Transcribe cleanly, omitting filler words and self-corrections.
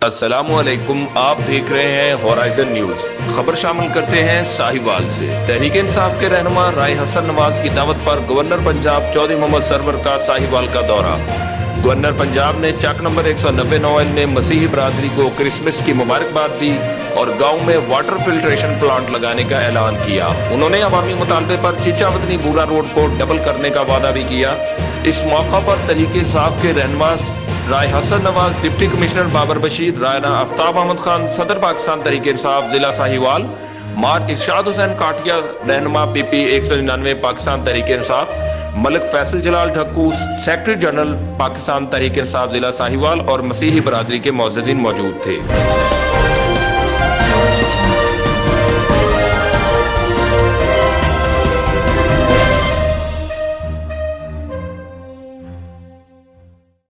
السلام علیکم، آپ دیکھ رہے ہیں ہورائزن نیوز۔ خبر شامل کرتے ہیں ساہیوال سے۔ تحریک انصاف کے رہنما رائے حسن نواز کی دعوت پر گورنر پنجاب چوہدری محمد سرور کا ساہیوال کا دورہ۔ گورنر پنجاب نے چک نمبر 199 میں مسیحی برادری کو کرسمس کی مبارکباد دی اور گاؤں میں واٹر فلٹریشن پلانٹ لگانے کا اعلان کیا۔ انہوں نے عوامی مطالبے پر چوہدری بورا روڈ کو ڈبل کرنے کا وعدہ بھی کیا۔ اس موقع پر تحریک انصاف کے رہنما رائے حسن نواز، ڈپٹی کمشنر بابر بشیر، رائنا آفتاب احمد خان، صدر پاکستان تحریک انصاف ضلع ساہیوال، مار ارشاد حسین کاٹیا، رہنما پی پی 199 پاکستان تحریک انصاف، ملک فیصل جلال ڈھکو، سیکرٹری جنرل پاکستان تحریک انصاف ضلع ساہیوال اور مسیحی برادری کے معززین موجود تھے۔